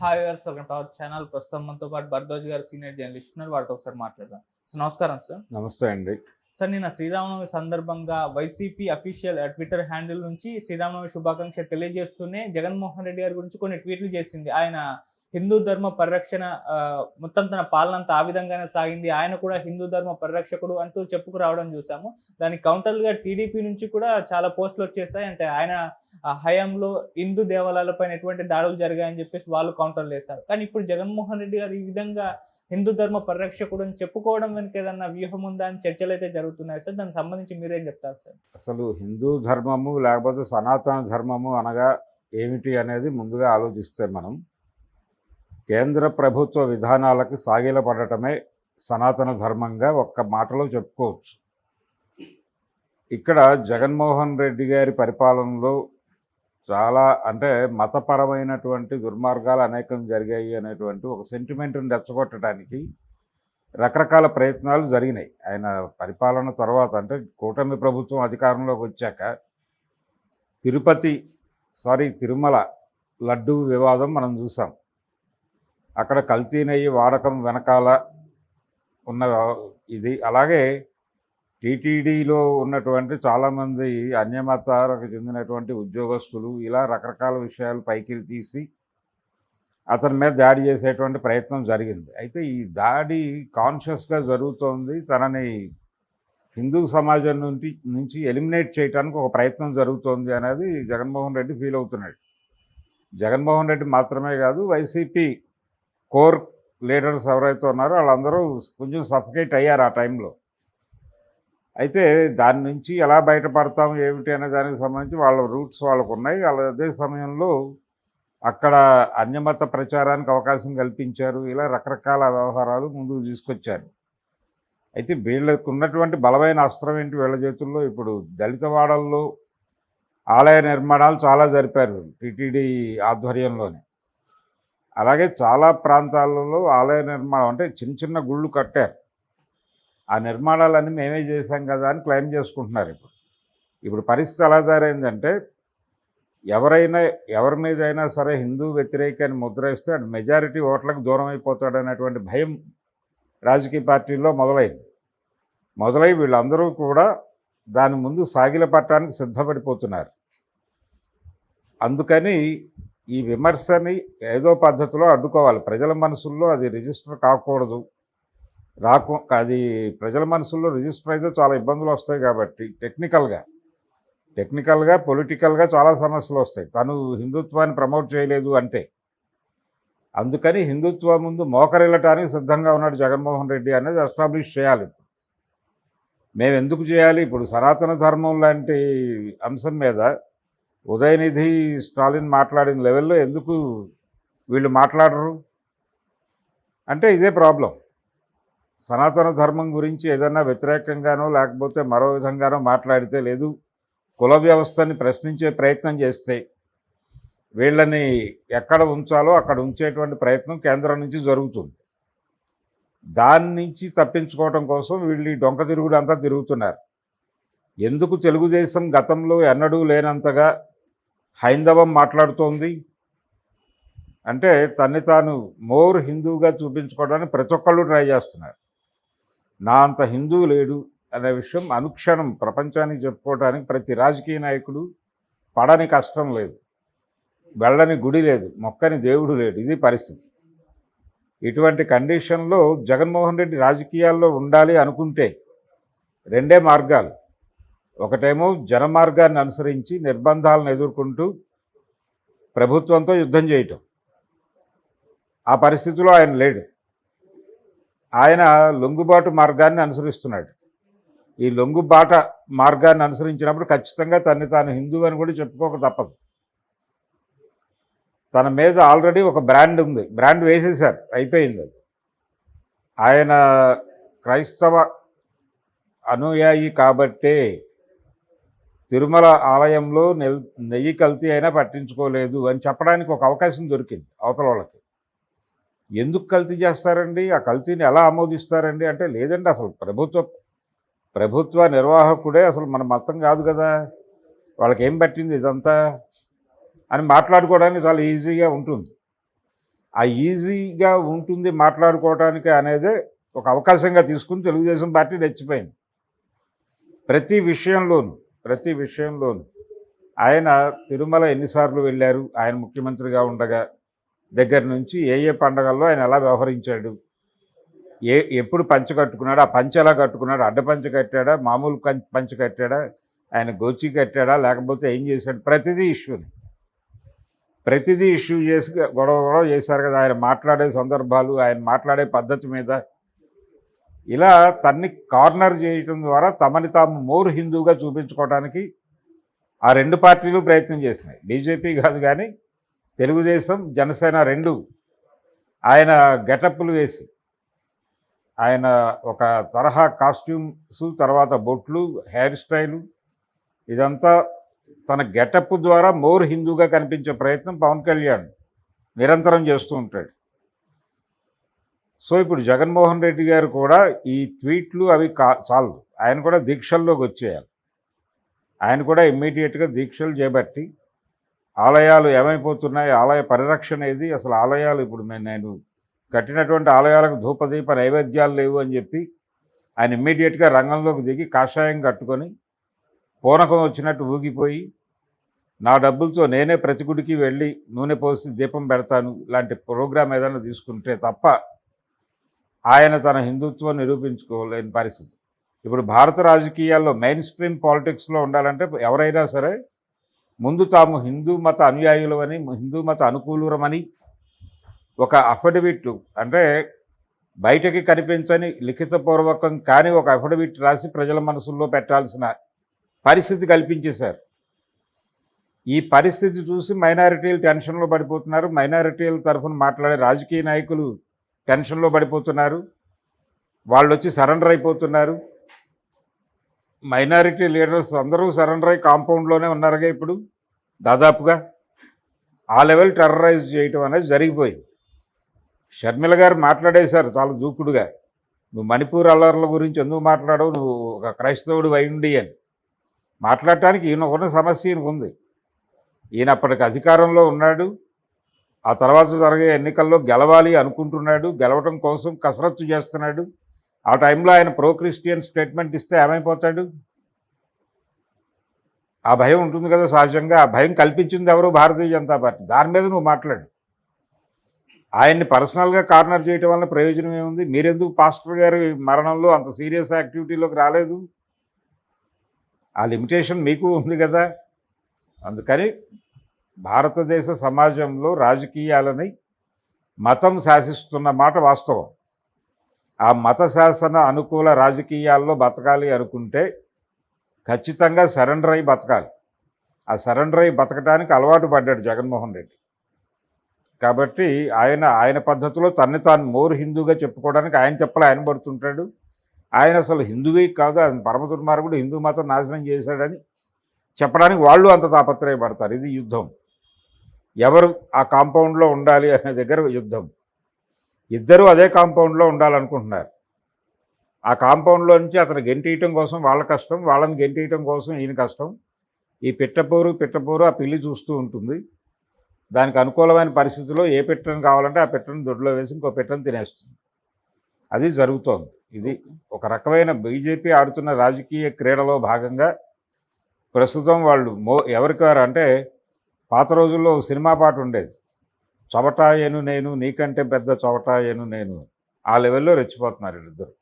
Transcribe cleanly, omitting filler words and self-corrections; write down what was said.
Hi viewers, welcome to our channel. ప్రస్తుతం మనతో పాటు భరద్వాజ్ గారు సీనియర్ జర్నలిస్ట్ ఉన్నారు. వారితో ఒకసారి మాట్లాడదాం. సో నమస్కారం సార్. నమస్తే అండి. సార్, నిన్న శ్రీరామనవమి సందర్భంగా వైసీపీ అఫీషియల్ ట్విట్టర్ హ్యాండిల్ నుంచి శ్రీరామనవమి శుభాకాంక్షలు తెలియజేస్తూనే జగన్మోహన్ రెడ్డి గారి గురించి కొన్ని ట్వీట్లు చేసింది. ఆయన హిందూ ధర్మ పరిరక్షణ మొత్తం తన పాలన అంతా ఆ విధంగానే సాగింది. ఆయన కూడా హిందూ ధర్మ పరిరక్షకుడు అంటూ చెప్పుకురావడం చూసాము. దానికి కౌంటర్‌గా టీడీపీ నుంచి కూడా చాలా పోస్టులు వచ్చేసాయి. అంటే ఆయన హయాంలో హిందూ దేవాలయాలపైన ఎటువంటి దాడులు జరిగాయని చెప్పేసి వాళ్ళు కౌంటర్లు వేశారు. కానీ ఇప్పుడు జగన్మోహన్ రెడ్డి గారు ఈ విధంగా హిందూ ధర్మ పరిరక్షకుడు అని చెప్పుకోవడం వెనుక ఏదన్నా వ్యూహం ఉందా అని చర్చలైతే జరుగుతున్నాయి సార్. దానికి సంబంధించి మీరేం చెప్తారు సార్? అసలు హిందూ ధర్మము లేకపోతే సనాతన ధర్మము అనగా ఏమిటి అనేది ముందుగా ఆలోచిస్తే మనం కేంద్ర ప్రభుత్వ విధానాలకు సాగిలపడటమే సనాతన ధర్మంగా ఒక్క మాటలో చెప్పుకోవచ్చు. ఇక్కడ జగన్మోహన్ రెడ్డి గారి పరిపాలనలో చాలా అంటే మతపరమైనటువంటి దుర్మార్గాలు అనేకం జరిగాయి అనేటువంటి ఒక సెంటిమెంట్ని రెచ్చగొట్టడానికి రకరకాల ప్రయత్నాలు జరిగినాయి. ఆయన పరిపాలన తర్వాత అంటే కూటమి ప్రభుత్వం అధికారంలోకి వచ్చాక తిరుమల లడ్డూ వివాదం మనం చూసాం. అక్కడ కల్తీ నెయ్యి వాడకం వెనకాల ఉన్న ఇది. అలాగే టీటీడీలో ఉన్నటువంటి చాలామంది అన్యమతాలకు చెందినటువంటి ఉద్యోగస్తులు ఇలా రకరకాల విషయాలు పైకి తీసి అతని మీద దాడి చేసేటువంటి ప్రయత్నం జరిగింది. అయితే ఈ దాడి కాన్షియస్గా జరుగుతోంది. తనని హిందూ సమాజం నుంచి ఎలిమినేట్ చేయడానికి ఒక ప్రయత్నం జరుగుతోంది అనేది జగన్మోహన్ రెడ్డి ఫీల్ అవుతున్నాడు. జగన్మోహన్ రెడ్డి మాత్రమే కాదు, వైసీపీ కోర్ లీడర్స్ ఎవరైతే ఉన్నారో వాళ్ళందరూ కొంచెం సఫికేట్ అయ్యారు ఆ టైంలో. అయితే దాని నుంచి ఎలా బయటపడతాం ఏమిటి అనే దానికి సంబంధించి వాళ్ళ రూట్స్ వాళ్ళకు ఉన్నాయి. అదే సమయంలో అక్కడ అన్యమత ప్రచారానికి అవకాశం కల్పించారు. ఇలా రకరకాల వ్యవహారాలు ముందుకు తీసుకొచ్చారు. అయితే వీళ్ళకు ఉన్నటువంటి బలమైన అస్త్రం ఏంటి వీళ్ళ చేతుల్లో? ఇప్పుడు దళిత వాడల్లో ఆలయ నిర్మాణాలు చాలా జరిపారు టీటీడీ ఆధ్వర్యంలోనే. అలాగే చాలా ప్రాంతాలలో ఆలయ నిర్మాణం అంటే చిన్న చిన్న గుళ్ళు కట్టారు. ఆ నిర్మాణాలన్నీ మేమే చేశాం కదా అని క్లెయిమ్ చేసుకుంటున్నారు. ఇప్పుడు పరిస్థితి ఎలా తయారైందంటే ఎవరి మీద అయినా సరే హిందూ వ్యతిరేకాన్ని ముద్రేస్తే అటు మెజారిటీ ఓట్లకు దూరం అయిపోతాడనేటువంటి భయం రాజకీయ పార్టీల్లో మొదలై వీళ్ళందరూ కూడా దాని ముందు సాగిలపట్టడానికి సిద్ధపడిపోతున్నారు. అందుకని ఈ విమర్శని ఏదో పద్ధతిలో అడ్డుకోవాలి. ప్రజల మనసుల్లో అది రిజిస్టర్ కాకూడదు. అది ప్రజల మనసుల్లో రిజిస్టర్ అయితే చాలా ఇబ్బందులు వస్తాయి. కాబట్టి టెక్నికల్గా పొలిటికల్గా చాలా సమస్యలు వస్తాయి తను హిందుత్వాన్ని ప్రమోట్ చేయలేదు అంటే. అందుకని హిందుత్వం ముందు మోకరిల్లటానికి సిద్ధంగా ఉన్నాడు జగన్మోహన్ రెడ్డి అనేది ఎస్టాబ్లిష్ చేయాలి. మేము ఎందుకు చేయాలి? ఇప్పుడు సనాతన ధర్మం లాంటి అంశం మీద ఉదయనిధి స్టాలిన్ మాట్లాడిన లెవెల్లో ఎందుకు వీళ్ళు మాట్లాడరు అంటే ఇదే ప్రాబ్లం. సనాతన ధర్మం గురించి ఏదన్నా వ్యతిరేకంగానో లేకపోతే మరో విధంగానో మాట్లాడితే, లేదు కుల వ్యవస్థని ప్రశ్నించే ప్రయత్నం చేస్తే వీళ్ళని ఎక్కడ ఉంచాలో అక్కడ ఉంచేటువంటి ప్రయత్నం కేంద్రం నుంచి జరుగుతుంది. దాని నుంచి తప్పించుకోవడం కోసం వీళ్ళు ఈ డొంక తిరుగుడు అంతా తిరుగుతున్నారు. ఎందుకు తెలుగుదేశం గతంలో ఎన్నడూ లేనంతగా హైందవం మాట్లాడుతోంది అంటే తన్ని తాను మోర్ హిందూగా చూపించుకోవడానికి ప్రతి ఒక్కళ్ళు ట్రై చేస్తున్నారు. నా అంత హిందూ లేడు అనే విషయం అనుక్షణం ప్రపంచానికి చెప్పుకోవడానికి ప్రతి రాజకీయ నాయకుడు పడని కష్టం లేదు, వెళ్ళని గుడి లేదు, మొక్కని దేవుడు లేడు. ఇది పరిస్థితి. ఇటువంటి కండిషన్లో జగన్మోహన్ రెడ్డి రాజకీయాల్లో ఉండాలి అనుకుంటే రెండే మార్గాలు. ఒకటేమో జనమార్గాన్ని అనుసరించి నిర్బంధాలను ఎదుర్కొంటూ ప్రభుత్వంతో యుద్ధం చేయటం. ఆ పరిస్థితిలో ఆయన లేడు. ఆయన లొంగుబాటు మార్గాన్ని అనుసరిస్తున్నాడు. ఈ లొంగుబాట మార్గాన్ని అనుసరించినప్పుడు ఖచ్చితంగా తన్ని తాను హిందూ అని కూడా చెప్పుకోక తప్పదు. తన మీద ఆల్రెడీ ఒక బ్రాండ్ ఉంది, బ్రాండ్ వేసేశారు, అయిపోయింది అది. ఆయన క్రైస్తవ అనుయాయి కాబట్టే తిరుమల ఆలయంలో నెయ్యి కల్తీ అయినా పట్టించుకోలేదు అని చెప్పడానికి ఒక అవకాశం దొరికింది అవతల వాళ్ళకి. ఎందుకు కల్తీ చేస్తారండి? ఆ కల్తీని ఎలా ఆమోదిస్తారండి అంటే, లేదండి అసలు ప్రభుత్వ నిర్వాహకుడే అసలు మన మతం కాదు కదా, వాళ్ళకేం పట్టింది ఇదంతా అని మాట్లాడుకోవడానికి చాలా ఈజీగా ఉంటుంది. ఆ ఈజీగా ఉంటుంది మాట్లాడుకోవడానికి అనేదే ఒక అవకాశంగా తీసుకుని తెలుగుదేశం పార్టీ రెచ్చిపోయింది. ప్రతి విషయంలోనూ ఆయన తిరుమల ఎన్నిసార్లు వెళ్ళారు, ఆయన ముఖ్యమంత్రిగా ఉండగా దగ్గర నుంచి ఏ పండగల్లో ఆయన ఎలా వ్యవహరించాడు, ఎప్పుడు పంచె కట్టుకున్నాడు, ఆ పంచె ఎలా కట్టుకున్నాడు, అడ్డపంచె కట్టాడా, మామూలు పంచె కట్టాడా, ఆయన గోచి కట్టాడా, లేకపోతే ఏం చేశాడు, ప్రతిదీ ఇష్యూ చేసి గొడవ చేశారు కదా. ఆయన మాట్లాడే సందర్భాలు, ఆయన మాట్లాడే పద్ధతి మీద ఇలా తన్ని కార్నర్ చేయటం ద్వారా తమని తాము మోర్ హిందూగా చూపించుకోవడానికి ఆ రెండు పార్టీలు ప్రయత్నం చేసినాయి. బీజేపీ కాదు కానీ తెలుగుదేశం, జనసేన రెండు ఆయన గెటప్లు వేసి, ఆయన ఒక తరహా కాస్ట్యూమ్స్, తర్వాత బొట్లు, హెయిర్ స్టైలు, ఇదంతా తన గెటప్ ద్వారా మోర్ హిందూగా కనిపించే ప్రయత్నం పవన్ కళ్యాణ్ నిరంతరం చేస్తూ ఉంటాడు. సో ఇప్పుడు జగన్మోహన్ రెడ్డి గారు కూడా ఈ ట్వీట్లు అవి చాలదు, ఆయన కూడా దీక్షల్లోకి వచ్చేయాలి. ఆయన కూడా ఇమ్మీడియట్గా దీక్షలు చేపట్టి ఆలయాలు ఏమైపోతున్నాయి, ఆలయ పరిరక్షణ ఏది, అసలు ఆలయాలు ఇప్పుడు నేను కట్టినటువంటి ఆలయాలకు ధూపదీప నైవేద్యాలు లేవు అని చెప్పి ఆయన ఇమ్మీడియట్గా రంగంలోకి దిగి కాషాయం కట్టుకొని పూనకం వచ్చినట్టు ఊగిపోయి, నా డబ్బులతో నేనే ప్రతి గుడికి వెళ్ళి నూనె పోసి దీపం పెడతాను లాంటి ప్రోగ్రాం ఏదైనా తీసుకుంటే తప్ప ఆయన తన హిందుత్వం నిరూపించుకోలేని పరిస్థితి. ఇప్పుడు భారత రాజకీయాల్లో మెయిన్ స్ట్రీమ్ పాలిటిక్స్లో ఉండాలంటే ఎవరైనా సరే ముందు తాము హిందూ మత అనుయాయులమని, హిందూ మత అనుకూలురమని ఒక అఫిడవిట్, అంటే బయటకి కనిపించని లిఖితపూర్వకం కానీ ఒక అఫిడవిట్ రాసి ప్రజల మనసుల్లో పెట్టాల్సిన పరిస్థితి కల్పించేశారు. ఈ పరిస్థితి చూసి మైనారిటీలు టెన్షన్లో పడిపోతున్నారు, మైనారిటీల తరఫున మాట్లాడే రాజకీయ నాయకులు టెన్షన్లో పడిపోతున్నారు, వాళ్ళు వచ్చి సరెండర్ అయిపోతున్నారు. మైనారిటీ లీడర్స్ అందరూ సరెండర్ అయ్యి కాంపౌండ్లోనే ఉన్నారుగా ఇప్పుడు దాదాపుగా. ఆ లెవెల్ టెర్రరైజ్ చేయటం అనేది జరిగిపోయింది. షర్మిల గారు మాట్లాడేశారు చాలా దూకుడుగా, నువ్వు మణిపూర్ అల్లర్ల గురించి ఎందుకు మాట్లాడవు, నువ్వు ఒక క్రైస్తవుడు అయ్యుండి అని. మాట్లాడటానికి ఈయన ఉన్న సమస్య ఈయనకు ఉంది. ఈయన అప్పటికి అధికారంలో ఉన్నాడు, ఆ తర్వాత జరిగే ఎన్నికల్లో గెలవాలి అనుకుంటున్నాడు, గెలవటం కోసం కసరత్తు చేస్తున్నాడు. ఆ టైంలో ఆయన ప్రో క్రిస్టియన్ స్టేట్మెంట్ ఇస్తే ఏమైపోతాడు? ఆ భయం ఉంటుంది కదా సహజంగా. ఆ భయం కల్పించింది ఎవరు? భారతీయ జనతా పార్టీ. దాని మీద నువ్వు మాట్లాడు. ఆయన్ని పర్సనల్గా కార్నర్ చేయటం వల్ల ప్రయోజనం ఏముంది? మీరెందుకు పాస్టర్ గారి మరణంలో అంత సీరియస్ యాక్టివిటీలోకి రాలేదు? ఆ లిమిటేషన్ మీకు ఉంది కదా. అందుకని భారతదేశ సమాజంలో రాజకీయాలని మతం శాసిస్తున్న మాట వాస్తవం. ఆ మత శాసన అనుకూల రాజకీయాల్లో బతకాలి అనుకుంటే ఖచ్చితంగా సరెండర్ అయి బతకాలి. ఆ సరెండర్ అయి బతకడానికి అలవాటు పడ్డాడు జగన్మోహన్ రెడ్డి. కాబట్టి ఆయన పద్ధతిలో తన్ని తాను మోర్ హిందూగా చెప్పుకోవడానికి ఆయన చెప్పలే, ఆయన పడుతుంటాడు. ఆయన అసలు హిందువే కాదు, ఆయన పరమ దుర్మార్గుడు, హిందూ మతం నాశనం చేశాడని చెప్పడానికి వాళ్ళు అంత తాపత్రయపడతారు. ఇది యుద్ధం. ఎవరు ఆ కాంపౌండ్లో ఉండాలి అనే దగ్గర యుద్ధం. ఇద్దరూ అదే కాంపౌండ్లో ఉండాలనుకుంటున్నారు. ఆ కాంపౌండ్లో నుంచి అతను గెంటేయటం కోసం వాళ్ళ కష్టం, వాళ్ళని గెంటేయటం కోసం ఈయన కష్టం. ఈ పిట్టపోరు ఆ పిల్లి చూస్తూ ఉంటుంది. దానికి అనుకూలమైన పరిస్థితుల్లో ఏ పిట్టను కావాలంటే ఆ పిట్టను దొడ్లో వేసి ఇంకో పిట్టను తినేస్తుంది. అది జరుగుతోంది. ఇది ఒక రకమైన బీజేపీ ఆడుతున్న రాజకీయ క్రీడలో భాగంగా ప్రస్తుతం వాళ్ళు ఎవరికారు అంటే, పాత రోజుల్లో సినిమా పాట ఉండేది, చవటాయను నేను నీకంటే పెద్ద చవటాయను నేను. ఆ లెవెల్లో రెచ్చిపోతున్నారు వీళ్ళిద్దరు.